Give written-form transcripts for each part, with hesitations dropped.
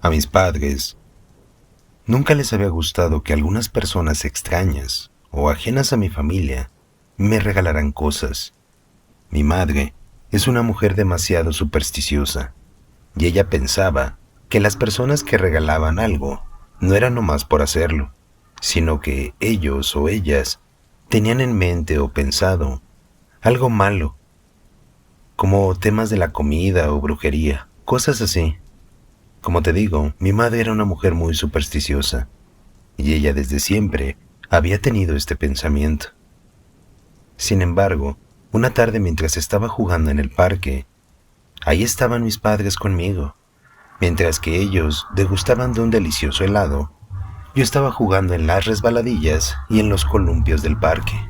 A mis padres nunca les había gustado que algunas personas extrañas o ajenas a mi familia me regalaran cosas. Mi madre es una mujer demasiado supersticiosa y ella pensaba que las personas que regalaban algo no eran nomás por hacerlo, sino que ellos o ellas tenían en mente o pensado algo malo, como temas de la comida o brujería, cosas así. Como te digo, mi madre era una mujer muy supersticiosa y ella desde siempre había tenido este pensamiento. Sin embargo, una tarde mientras estaba jugando en el parque, ahí estaban mis padres conmigo. Mientras que ellos degustaban de un delicioso helado, yo estaba jugando en las resbaladillas y en los columpios del parque.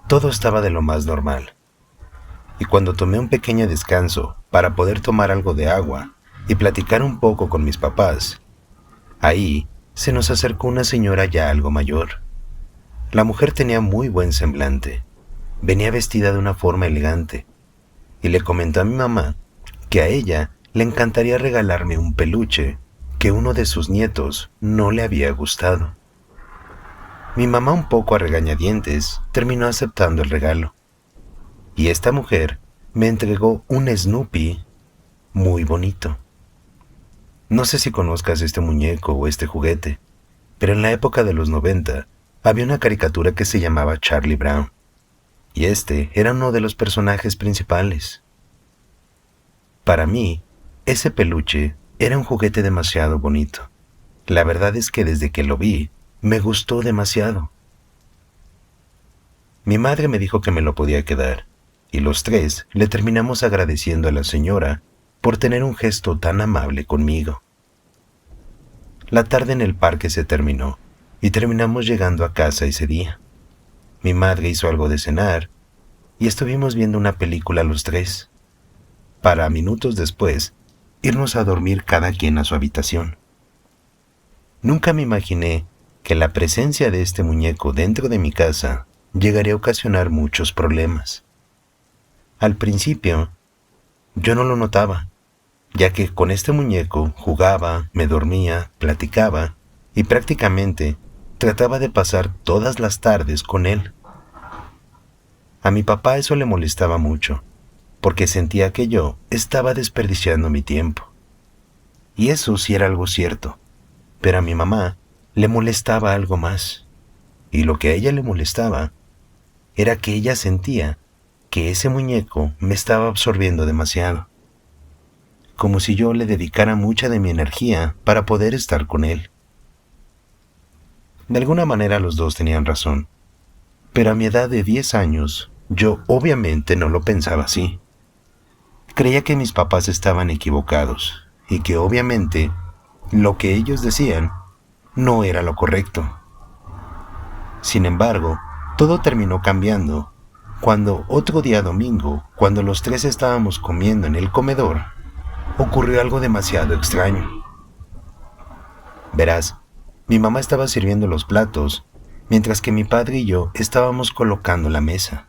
Todo estaba de lo más normal. Y cuando tomé un pequeño descanso para poder tomar algo de agua y platicar un poco con mis papás, ahí se nos acercó una señora ya algo mayor. La mujer tenía muy buen semblante. Venía vestida de una forma elegante y le comentó a mi mamá que a ella le encantaría regalarme un peluche que uno de sus nietos no le había gustado. Mi mamá, un poco a regañadientes, terminó aceptando el regalo. Y esta mujer me entregó un Snoopy muy bonito. No sé si conozcas este muñeco o este juguete, pero en la época de los 90 había una caricatura que se llamaba Charlie Brown, y este era uno de los personajes principales. Para mí, ese peluche era un juguete demasiado bonito. La verdad es que desde que lo vi, me gustó demasiado. Mi madre me dijo que me lo podía quedar, y los tres le terminamos agradeciendo a la señora por tener un gesto tan amable conmigo. La tarde en el parque se terminó, y terminamos llegando a casa ese día. Mi madre hizo algo de cenar, y estuvimos viendo una película los tres, para minutos después irnos a dormir cada quien a su habitación. Nunca me imaginé que la presencia de este muñeco dentro de mi casa llegaría a ocasionar muchos problemas. Al principio, yo no lo notaba, ya que con este muñeco jugaba, me dormía, platicaba y prácticamente trataba de pasar todas las tardes con él. A mi papá eso le molestaba mucho, porque sentía que yo estaba desperdiciando mi tiempo. Y eso sí era algo cierto, pero a mi mamá le molestaba algo más. Y lo que a ella le molestaba era que ella sentía que ese muñeco me estaba absorbiendo demasiado, como si yo le dedicara mucha de mi energía para poder estar con él. De alguna manera los dos tenían razón, pero a mi edad de 10 años, yo obviamente no lo pensaba así. Creía que mis papás estaban equivocados y que obviamente lo que ellos decían no era lo correcto. Sin embargo, todo terminó cambiando cuando otro día domingo, cuando los tres estábamos comiendo en el comedor, ocurrió algo demasiado extraño. Verás, mi mamá estaba sirviendo los platos, mientras que mi padre y yo estábamos colocando la mesa.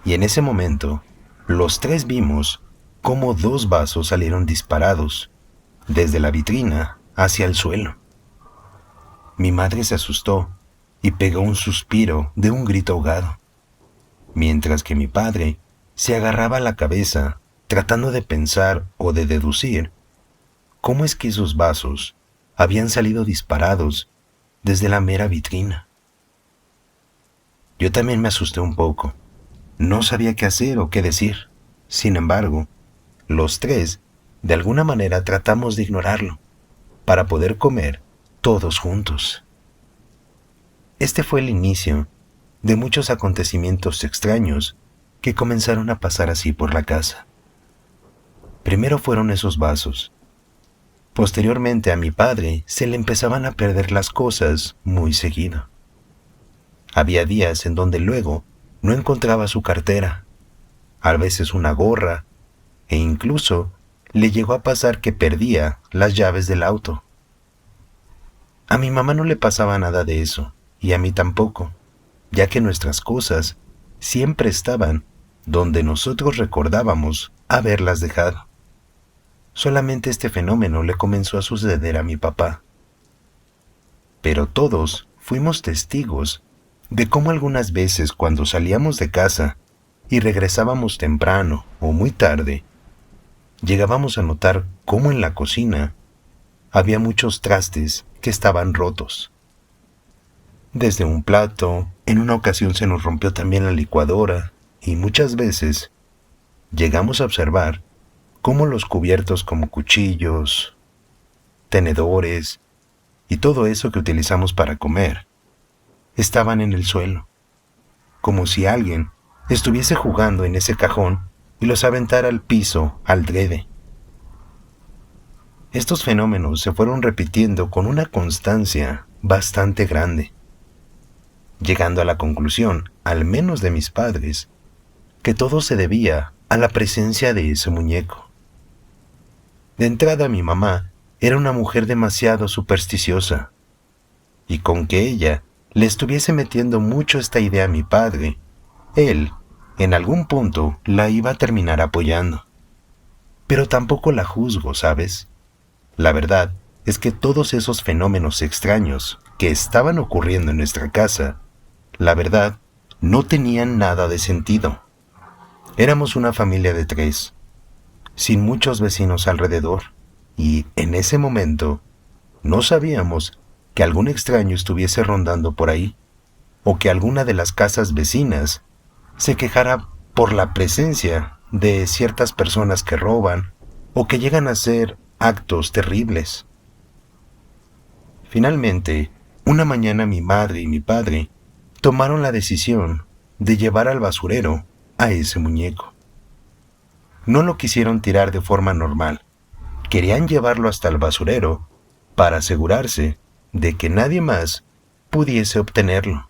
Y en ese momento, los tres vimos cómo dos vasos salieron disparados desde la vitrina hacia el suelo. Mi madre se asustó y pegó un suspiro de un grito ahogado, mientras que mi padre se agarraba a la cabeza tratando de pensar o de deducir cómo es que esos vasos habían salido disparados desde la mera vitrina. Yo también me asusté un poco. No sabía qué hacer o qué decir. Sin embargo, los tres, de alguna manera, tratamos de ignorarlo para poder comer todos juntos. Este fue el inicio de muchos acontecimientos extraños que comenzaron a pasar así por la casa. Primero fueron esos vasos. Posteriormente a mi padre se le empezaban a perder las cosas muy seguido. Había días en donde luego no encontraba su cartera, a veces una gorra, e incluso le llegó a pasar que perdía las llaves del auto. A mi mamá no le pasaba nada de eso, y a mí tampoco, ya que nuestras cosas siempre estaban donde nosotros recordábamos haberlas dejado. Solamente este fenómeno le comenzó a suceder a mi papá. Pero todos fuimos testigos de cómo algunas veces cuando salíamos de casa y regresábamos temprano o muy tarde, llegábamos a notar cómo en la cocina había muchos trastes que estaban rotos. Desde un plato, en una ocasión se nos rompió también la licuadora y muchas veces llegamos a observar cómo los cubiertos como cuchillos, tenedores y todo eso que utilizamos para comer estaban en el suelo, como si alguien estuviese jugando en ese cajón y los aventara al piso al drede. Estos fenómenos se fueron repitiendo con una constancia bastante grande, llegando a la conclusión, al menos de mis padres, que todo se debía a la presencia de ese muñeco. De entrada, mi mamá era una mujer demasiado supersticiosa, y con que ella le estuviese metiendo mucho esta idea a mi padre, él, en algún punto, la iba a terminar apoyando. Pero tampoco la juzgo, ¿sabes? La verdad es que todos esos fenómenos extraños que estaban ocurriendo en nuestra casa, la verdad, no tenían nada de sentido. Éramos una familia de 3, sin muchos vecinos alrededor, y en ese momento no sabíamos que algún extraño estuviese rondando por ahí, o que alguna de las casas vecinas se quejara por la presencia de ciertas personas que roban o que llegan a hacer actos terribles. Finalmente, una mañana mi madre y mi padre tomaron la decisión de llevar al basurero a ese muñeco. No lo quisieron tirar de forma normal. Querían llevarlo hasta el basurero para asegurarse de que nadie más pudiese obtenerlo.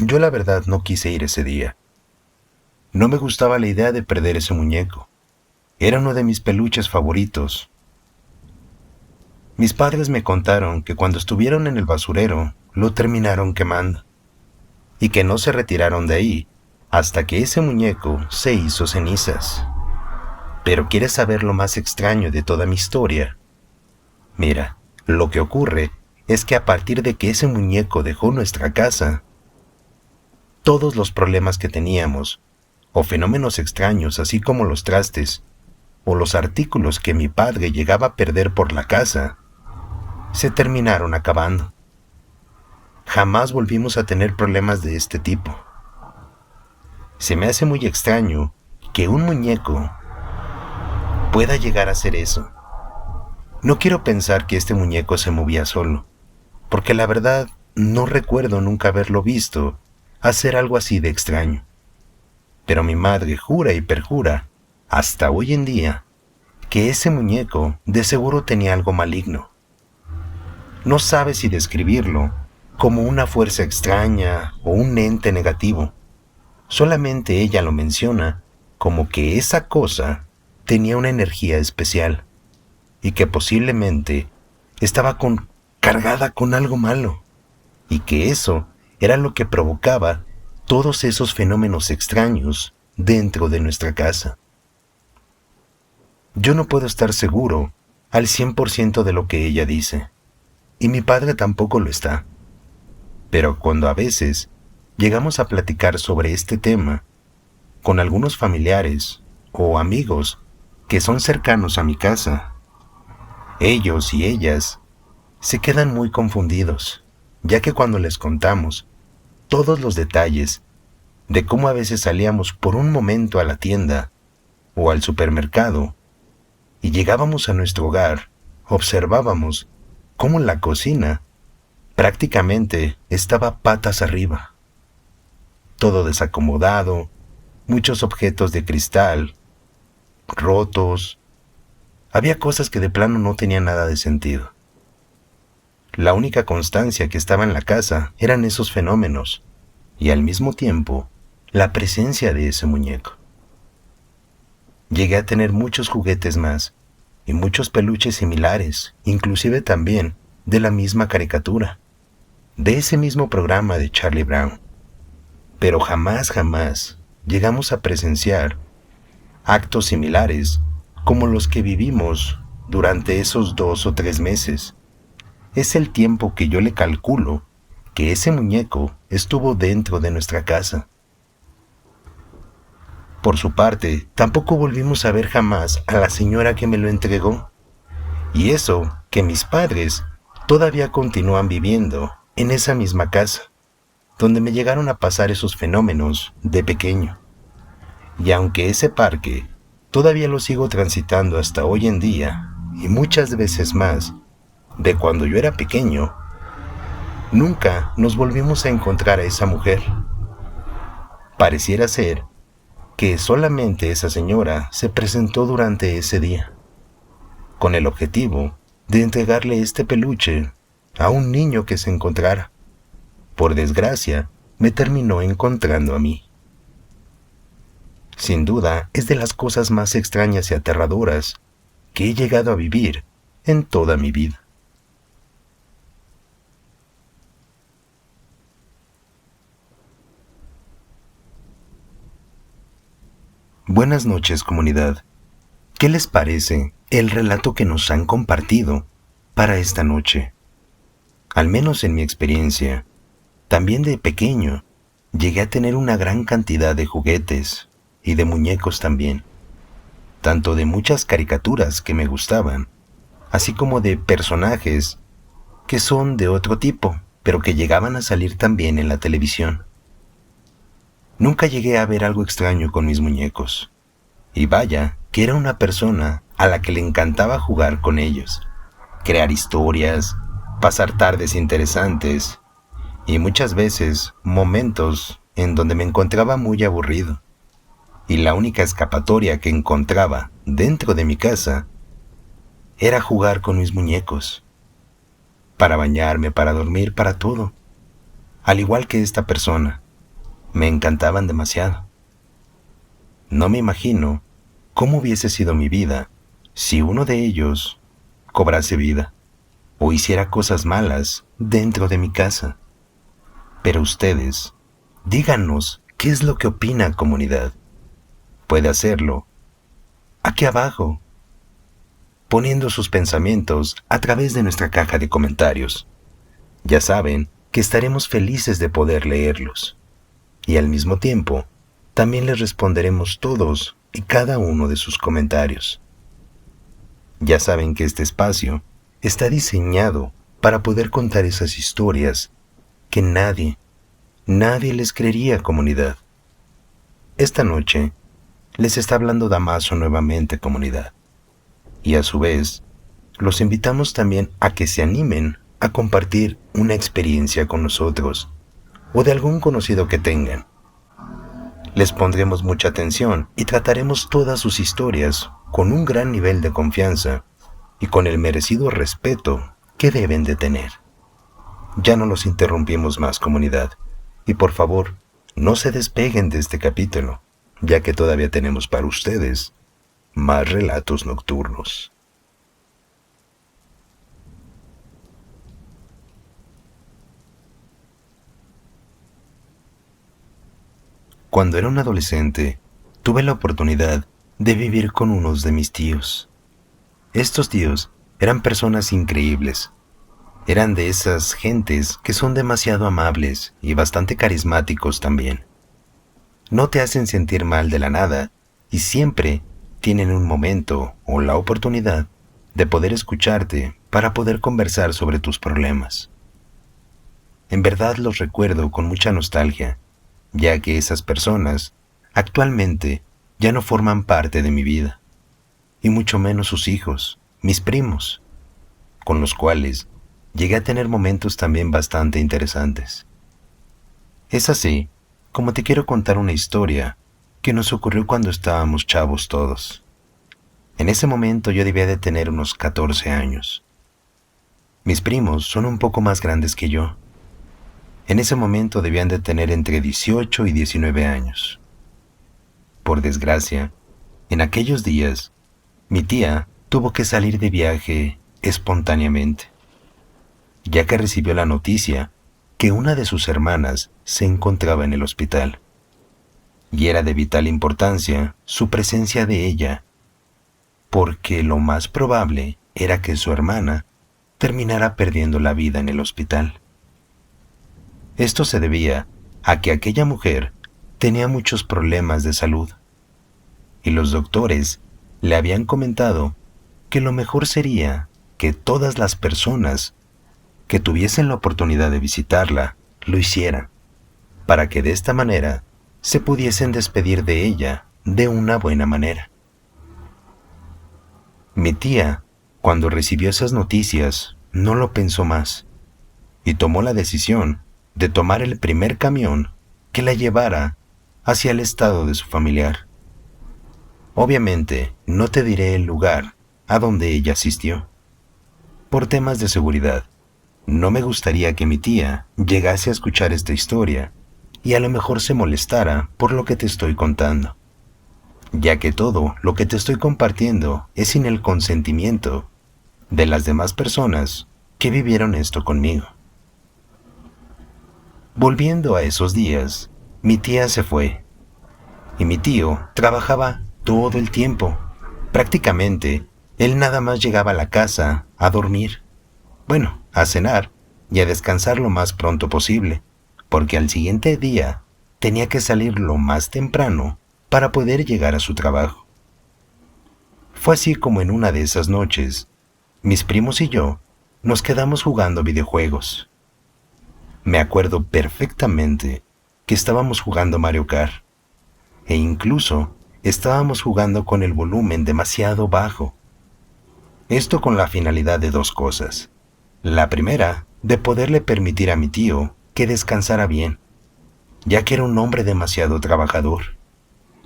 Yo la verdad no quise ir ese día. No me gustaba la idea de perder ese muñeco. Era uno de mis peluches favoritos. Mis padres me contaron que cuando estuvieron en el basurero lo terminaron quemando y que no se retiraron de ahí hasta que ese muñeco se hizo cenizas. Pero ¿quieres saber lo más extraño de toda mi historia? Mira, lo que ocurre es que a partir de que ese muñeco dejó nuestra casa, todos los problemas que teníamos, o fenómenos extraños así como los trastes, o los artículos que mi padre llegaba a perder por la casa, se terminaron acabando. Jamás volvimos a tener problemas de este tipo. Se me hace muy extraño que un muñeco pueda llegar a hacer eso. No quiero pensar que este muñeco se movía solo, porque la verdad no recuerdo nunca haberlo visto hacer algo así de extraño. Pero mi madre jura y perjura, hasta hoy en día, que ese muñeco de seguro tenía algo maligno. No sabe si describirlo como una fuerza extraña o un ente negativo. Solamente ella lo menciona como que esa cosa tenía una energía especial y que posiblemente estaba cargada con algo malo y que eso era lo que provocaba todos esos fenómenos extraños dentro de nuestra casa. Yo no puedo estar seguro al 100% de lo que ella dice, y mi padre tampoco lo está. Pero cuando a veces llegamos a platicar sobre este tema con algunos familiares o amigos que son cercanos a mi casa, ellos y ellas se quedan muy confundidos, ya que cuando les contamos todos los detalles de cómo a veces salíamos por un momento a la tienda o al supermercado y llegábamos a nuestro hogar, observábamos cómo la cocina prácticamente estaba patas arriba. Todo desacomodado, muchos objetos de cristal, rotos. Había cosas que de plano no tenían nada de sentido. La única constancia que estaba en la casa eran esos fenómenos y al mismo tiempo la presencia de ese muñeco. Llegué a tener muchos juguetes más y muchos peluches similares, inclusive también de la misma caricatura, de ese mismo programa de Charlie Brown. Pero jamás llegamos a presenciar actos similares como los que vivimos durante esos 2 o 3 meses. Es el tiempo que yo le calculo que ese muñeco estuvo dentro de nuestra casa. Por su parte, tampoco volvimos a ver jamás a la señora que me lo entregó. Y eso que mis padres todavía continúan viviendo en esa misma casa, donde me llegaron a pasar esos fenómenos de pequeño. Y aunque ese parque todavía lo sigo transitando hasta hoy en día, y muchas veces más, de cuando yo era pequeño, nunca nos volvimos a encontrar a esa mujer. Pareciera ser que solamente esa señora se presentó durante ese día, con el objetivo de entregarle este peluche a un niño que se encontrara. Por desgracia, me terminó encontrando a mí. Sin duda, es de las cosas más extrañas y aterradoras que he llegado a vivir en toda mi vida. Buenas noches, comunidad. ¿Qué les parece el relato que nos han compartido para esta noche? Al menos en mi experiencia, también de pequeño, llegué a tener una gran cantidad de juguetes y de muñecos también, tanto de muchas caricaturas que me gustaban, así como de personajes que son de otro tipo, pero que llegaban a salir también en la televisión. Nunca llegué a ver algo extraño con mis muñecos. Y vaya, que era una persona a la que le encantaba jugar con ellos, crear historias, pasar tardes interesantes y muchas veces momentos en donde me encontraba muy aburrido. Y la única escapatoria que encontraba dentro de mi casa era jugar con mis muñecos. Para bañarme, para dormir, para todo. Al igual que esta persona, me encantaban demasiado. No me imagino cómo hubiese sido mi vida si uno de ellos cobrase vida o hiciera cosas malas dentro de mi casa. Pero ustedes, díganos qué es lo que opina, comunidad. Puede hacerlo aquí abajo, poniendo sus pensamientos a través de nuestra caja de comentarios. Ya saben que estaremos felices de poder leerlos. Y al mismo tiempo, también les responderemos todos y cada uno de sus comentarios. Ya saben que este espacio está diseñado para poder contar esas historias que nadie les creería, comunidad. Esta noche les está hablando Damaso nuevamente, comunidad. Y a su vez, los invitamos también a que se animen a compartir una experiencia con nosotros o de algún conocido que tengan. Les pondremos mucha atención y trataremos todas sus historias con un gran nivel de confianza y con el merecido respeto que deben de tener. Ya no los interrumpimos más, comunidad, y por favor, no se despeguen de este capítulo, ya que todavía tenemos para ustedes más relatos nocturnos. Cuando era un adolescente, tuve la oportunidad de vivir con unos de mis tíos. Estos tíos eran personas increíbles. Eran de esas gentes que son demasiado amables y bastante carismáticos también. No te hacen sentir mal de la nada y siempre tienen un momento o la oportunidad de poder escucharte para poder conversar sobre tus problemas. En verdad los recuerdo con mucha nostalgia, ya que esas personas actualmente ya no forman parte de mi vida, y mucho menos sus hijos, mis primos, con los cuales llegué a tener momentos también bastante interesantes. Es así como te quiero contar una historia que nos ocurrió cuando estábamos chavos todos. En ese momento yo debía de tener unos 14 años. Mis primos son un poco más grandes que yo. En ese momento debían de tener entre 18 y 19 años. Por desgracia, en aquellos días, mi tía tuvo que salir de viaje espontáneamente, ya que recibió la noticia que una de sus hermanas se encontraba en el hospital, y era de vital importancia su presencia de ella, porque lo más probable era que su hermana terminara perdiendo la vida en el hospital. Esto se debía a que aquella mujer tenía muchos problemas de salud y los doctores le habían comentado que lo mejor sería que todas las personas que tuviesen la oportunidad de visitarla lo hicieran, para que de esta manera se pudiesen despedir de ella de una buena manera. Mi tía, cuando recibió esas noticias, no lo pensó más y tomó la decisión de tomar el primer camión que la llevara hacia el estado de su familiar. Obviamente, no te diré el lugar a donde ella asistió. Por temas de seguridad, no me gustaría que mi tía llegase a escuchar esta historia y a lo mejor se molestara por lo que te estoy contando, ya que todo lo que te estoy compartiendo es sin el consentimiento de las demás personas que vivieron esto conmigo. Volviendo a esos días, mi tía se fue y mi tío trabajaba todo el tiempo. Prácticamente, él nada más llegaba a la casa a dormir, bueno, a cenar y a descansar lo más pronto posible, porque al siguiente día tenía que salir lo más temprano para poder llegar a su trabajo. Fue así como en una de esas noches, mis primos y yo nos quedamos jugando videojuegos. Me acuerdo perfectamente que estábamos jugando Mario Kart e incluso estábamos jugando con el volumen demasiado bajo. Esto con la finalidad de dos cosas. La primera, de poderle permitir a mi tío que descansara bien, ya que era un hombre demasiado trabajador.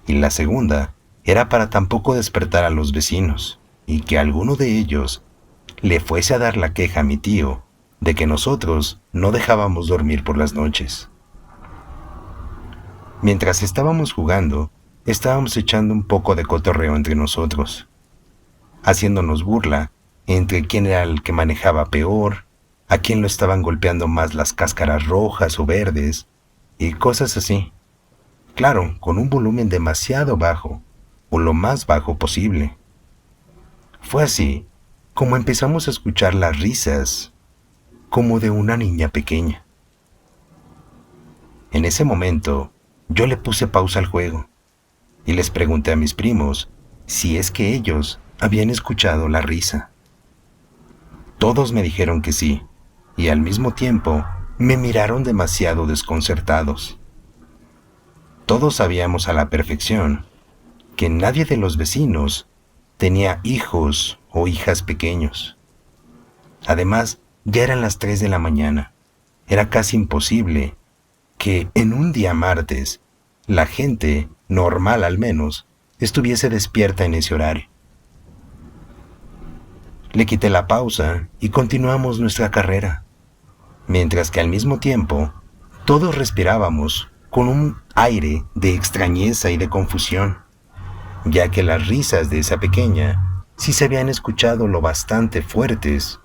Y la segunda, era para tampoco despertar a los vecinos y que alguno de ellos le fuese a dar la queja a mi tío de que nosotros no dejábamos dormir por las noches. Mientras estábamos jugando, estábamos echando un poco de cotorreo entre nosotros, haciéndonos burla entre quién era el que manejaba peor, a quién lo estaban golpeando más las cáscaras rojas o verdes, y cosas así. Claro, con un volumen demasiado bajo, o lo más bajo posible. Fue así como empezamos a escuchar las risas, como de una niña pequeña. En ese momento, yo le puse pausa al juego y les pregunté a mis primos si es que ellos habían escuchado la risa. Todos me dijeron que sí, y al mismo tiempo me miraron demasiado desconcertados. Todos sabíamos a la perfección que nadie de los vecinos tenía hijos o hijas pequeños. Además, ya eran las 3 de la mañana. Era casi imposible que en un día martes la gente, normal al menos, estuviese despierta en ese horario. Le quité la pausa y continuamos nuestra carrera, mientras que al mismo tiempo todos respirábamos con un aire de extrañeza y de confusión, ya que las risas de esa pequeña sí se habían escuchado lo bastante fuertes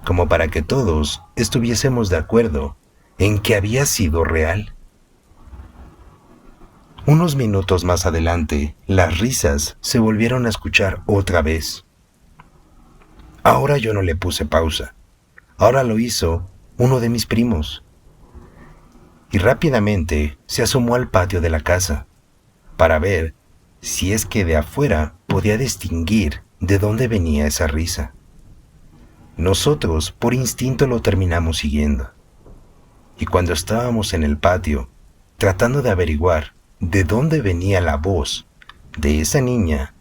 como para que todos estuviésemos de acuerdo en que había sido real. Unos minutos más adelante, las risas se volvieron a escuchar otra vez. Ahora yo no le puse pausa. Ahora lo hizo uno de mis primos. Y rápidamente se asomó al patio de la casa para ver si es que de afuera podía distinguir de dónde venía esa risa. Nosotros por instinto lo terminamos siguiendo. Y cuando estábamos en el patio, tratando de averiguar de dónde venía la voz de esa niña,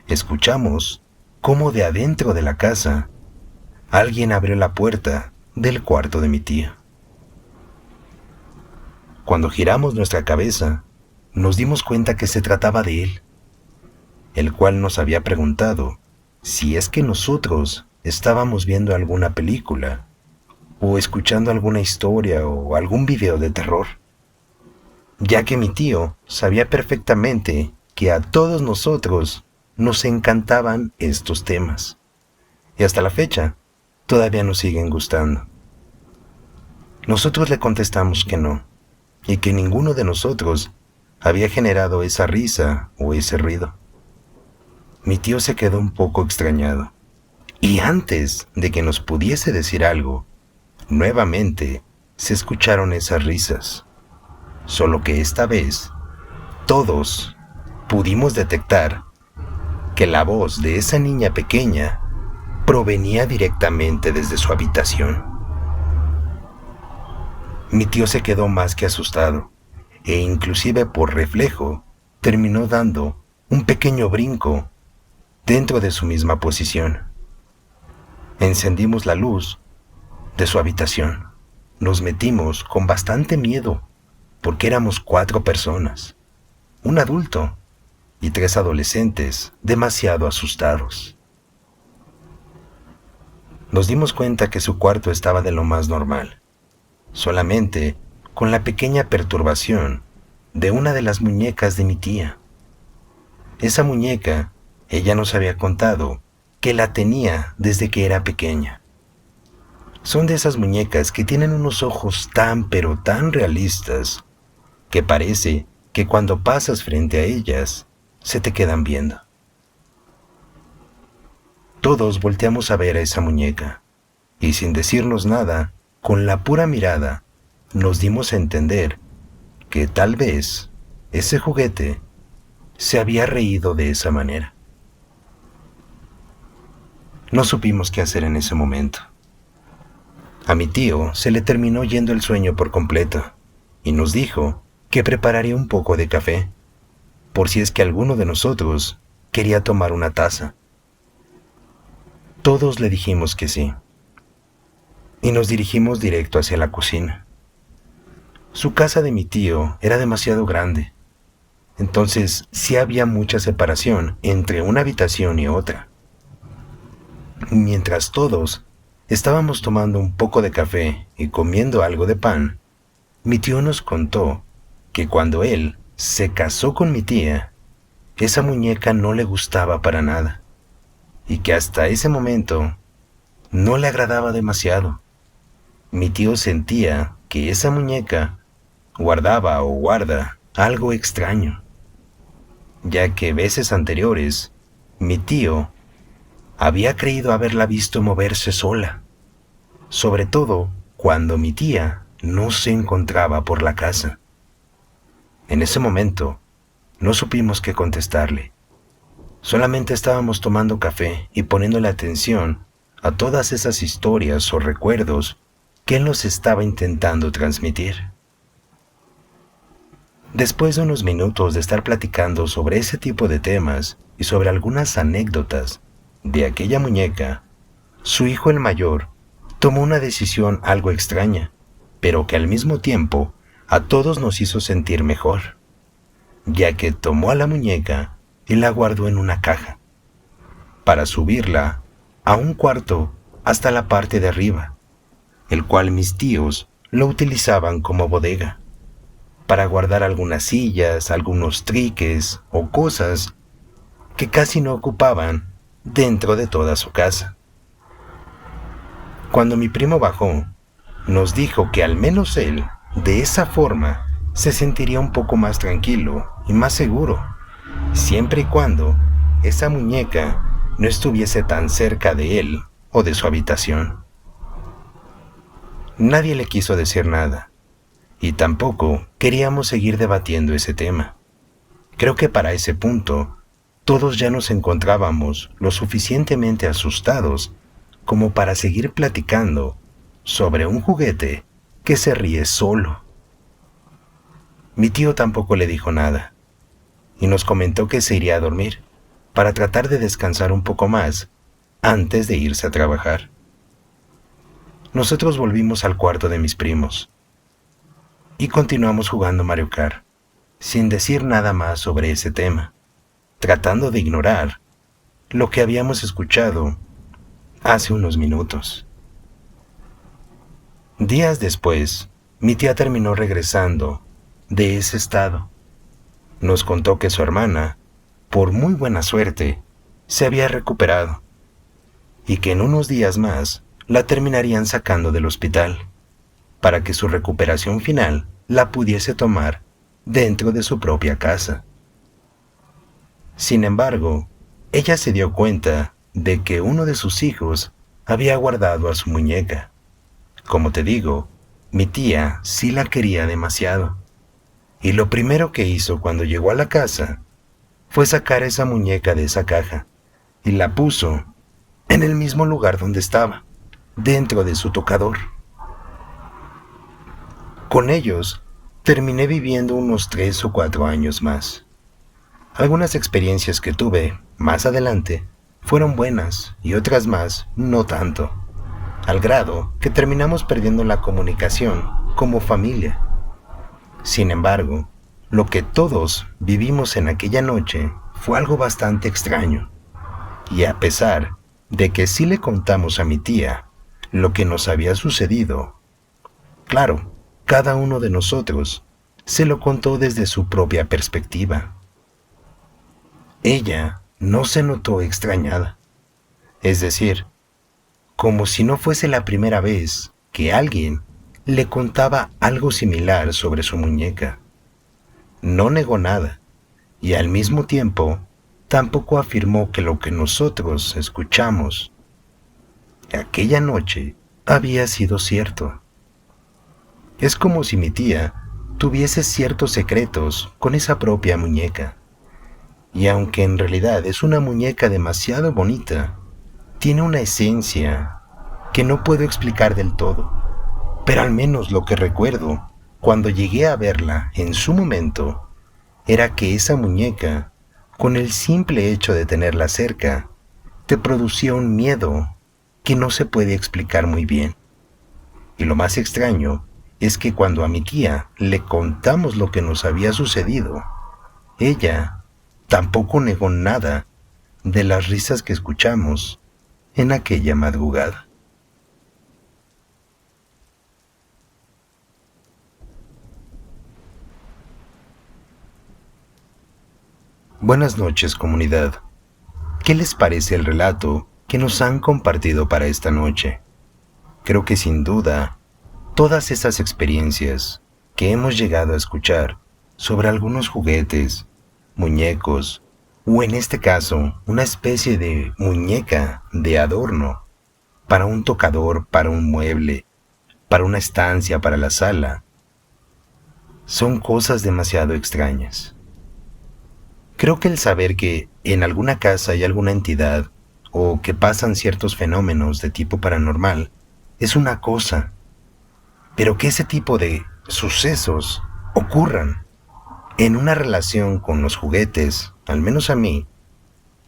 escuchamos cómo de adentro de la casa alguien abrió la puerta del cuarto de mi tía. Cuando giramos nuestra cabeza, nos dimos cuenta que se trataba de él, el cual nos había preguntado si es que nosotros estábamos viendo alguna película o escuchando alguna historia o algún video de terror, ya que mi tío sabía perfectamente que a todos nosotros nos encantaban estos temas y hasta la fecha todavía nos siguen gustando. Nosotros le contestamos que no y que ninguno de nosotros había generado esa risa o ese ruido. Mi tío se quedó un poco extrañado, y antes de que nos pudiese decir algo, nuevamente se escucharon esas risas, solo que esta vez todos pudimos detectar que la voz de esa niña pequeña provenía directamente desde su habitación. Mi tío se quedó más que asustado, e inclusive por reflejo terminó dando un pequeño brinco dentro de su misma posición. Encendimos la luz de su habitación. Nos metimos con bastante miedo, porque éramos 4 personas, un adulto y 3 adolescentes demasiado asustados. Nos dimos cuenta que su cuarto estaba de lo más normal, solamente con la pequeña perturbación de una de las muñecas de mi tía. Esa muñeca, ella nos había contado que la tenía desde que era pequeña. Son de esas muñecas que tienen unos ojos tan pero tan realistas que parece que cuando pasas frente a ellas se te quedan viendo. Todos volteamos a ver a esa muñeca y sin decirnos nada, con la pura mirada, nos dimos a entender que tal vez ese juguete se había reído de esa manera. No supimos qué hacer en ese momento. A mi tío se le terminó yendo el sueño por completo y nos dijo que prepararía un poco de café, por si es que alguno de nosotros quería tomar una taza. Todos le dijimos que sí, y nos dirigimos directo hacia la cocina. Su casa de mi tío era demasiado grande, entonces sí había mucha separación entre una habitación y otra. Mientras todos estábamos tomando un poco de café y comiendo algo de pan, mi tío nos contó que cuando él se casó con mi tía, esa muñeca no le gustaba para nada, y que hasta ese momento no le agradaba demasiado. Mi tío sentía que esa muñeca guardaba o guarda algo extraño, ya que veces anteriores mi tío había creído haberla visto moverse sola, sobre todo cuando mi tía no se encontraba por la casa. En ese momento no supimos qué contestarle. Solamente estábamos tomando café y poniéndole atención a todas esas historias o recuerdos que él nos estaba intentando transmitir. Después de unos minutos de estar platicando sobre ese tipo de temas y sobre algunas anécdotas de aquella muñeca, su hijo el mayor tomó una decisión algo extraña, pero que al mismo tiempo a todos nos hizo sentir mejor, ya que tomó a la muñeca y la guardó en una caja, para subirla a un cuarto hasta la parte de arriba, el cual mis tíos lo utilizaban como bodega, para guardar algunas sillas, algunos triques o cosas que casi no ocupaban dentro de toda su casa. Cuando mi primo bajó, nos dijo que al menos él, de esa forma, se sentiría un poco más tranquilo y más seguro, siempre y cuando esa muñeca no estuviese tan cerca de él o de su habitación. Nadie le quiso decir nada, y tampoco queríamos seguir debatiendo ese tema. Creo que para ese punto, todos ya nos encontrábamos lo suficientemente asustados como para seguir platicando sobre un juguete que se ríe solo. Mi tío tampoco le dijo nada, y nos comentó que se iría a dormir para tratar de descansar un poco más antes de irse a trabajar. Nosotros volvimos al cuarto de mis primos y continuamos jugando Mario Kart, sin decir nada más sobre ese tema, tratando de ignorar lo que habíamos escuchado hace unos minutos. Días después, mi tía terminó regresando de ese estado. Nos contó que su hermana, por muy buena suerte, se había recuperado y que en unos días más la terminarían sacando del hospital para que su recuperación final la pudiese tomar dentro de su propia casa. Sin embargo, ella se dio cuenta de que uno de sus hijos había guardado a su muñeca. Como te digo, mi tía sí la quería demasiado. Y lo primero que hizo cuando llegó a la casa fue sacar esa muñeca de esa caja y la puso en el mismo lugar donde estaba, dentro de su tocador. Con ellos terminé viviendo unos 3 o 4 años más. Algunas experiencias que tuve más adelante fueron buenas y otras más no tanto, al grado que terminamos perdiendo la comunicación como familia. Sin embargo, lo que todos vivimos en aquella noche fue algo bastante extraño, y a pesar de que sí le contamos a mi tía lo que nos había sucedido, claro, cada uno de nosotros se lo contó desde su propia perspectiva. Ella no se notó extrañada, es decir, como si no fuese la primera vez que alguien le contaba algo similar sobre su muñeca. No negó nada, y al mismo tiempo tampoco afirmó que lo que nosotros escuchamos aquella noche había sido cierto. Es como si mi tía tuviese ciertos secretos con esa propia muñeca, y aunque en realidad es una muñeca demasiado bonita, tiene una esencia que no puedo explicar del todo, pero al menos lo que recuerdo cuando llegué a verla en su momento era que esa muñeca, con el simple hecho de tenerla cerca, te producía un miedo que no se puede explicar muy bien. Y lo más extraño es que cuando a mi tía le contamos lo que nos había sucedido, ella tampoco negó nada de las risas que escuchamos en aquella madrugada. Buenas noches, comunidad. ¿Qué les parece el relato que nos han compartido para esta noche? Creo que sin duda, todas esas experiencias que hemos llegado a escuchar sobre algunos juguetes, muñecos, o en este caso, una especie de muñeca de adorno, para un tocador, para un mueble, para una estancia, para la sala, son cosas demasiado extrañas. Creo que el saber que en alguna casa hay alguna entidad o que pasan ciertos fenómenos de tipo paranormal es una cosa, pero que ese tipo de sucesos ocurran en una relación con los juguetes, al menos a mí,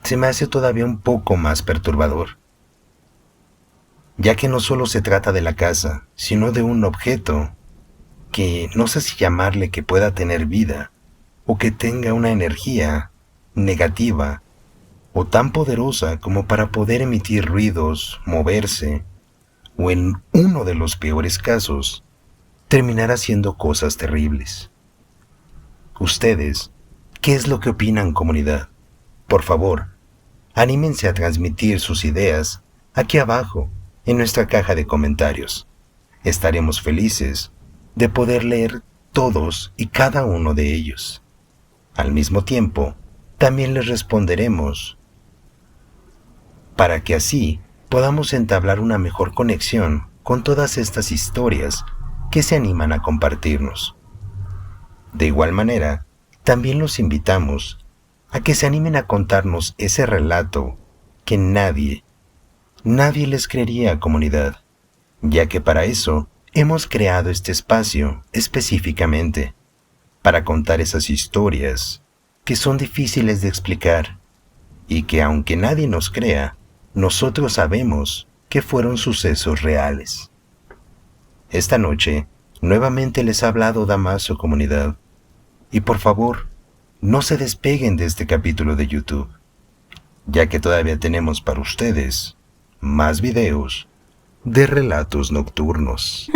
se me hace todavía un poco más perturbador, ya que no solo se trata de la casa, sino de un objeto que no sé si llamarle que pueda tener vida o que tenga una energía negativa o tan poderosa como para poder emitir ruidos, moverse, o en uno de los peores casos, terminar haciendo cosas terribles. Ustedes, ¿qué es lo que opinan, comunidad? Por favor, anímense a transmitir sus ideas aquí abajo, en nuestra caja de comentarios. Estaremos felices de poder leer todos y cada uno de ellos. Al mismo tiempo, también les responderemos para que así podamos entablar una mejor conexión con todas estas historias que se animan a compartirnos. De igual manera, también los invitamos a que se animen a contarnos ese relato que nadie les creería, comunidad, ya que para eso hemos creado este espacio específicamente, para contar esas historias que son difíciles de explicar y que aunque nadie nos crea, nosotros sabemos que fueron sucesos reales. Esta noche, nuevamente les ha hablado Damaso, comunidad, y por favor, no se despeguen de este capítulo de YouTube, ya que todavía tenemos para ustedes más videos de relatos nocturnos.